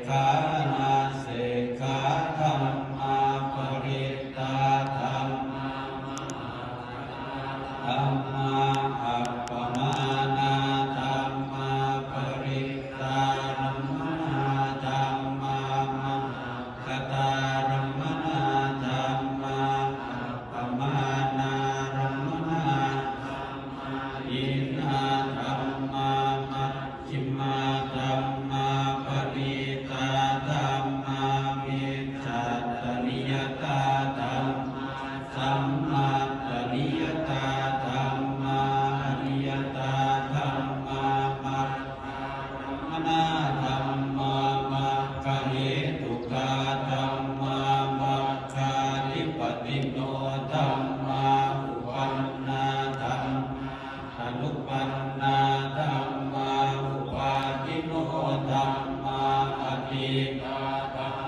ขานาเสกขาธัมมาปริตตาธัมมาธัมมาอัปปมานาธัมมาปริตตารัมมนาธัมมามหคตารัมมนาธัมมาอัปปมานารัมมนาอินาธัมมามัชฌิมาธัมมาปณิตาธัมมามิจฉาตนิยตาธัมมาสัมมาตนิยตาธัมมาอนิยตาธัมมามัคคนาธัมมามัคคเหตุกาธัมมามัคคาธิปติโนธัมมาอุปันนาธัมมาอนุปันนาธัมมาอุปาทิโนธัมมาอธิกาธัม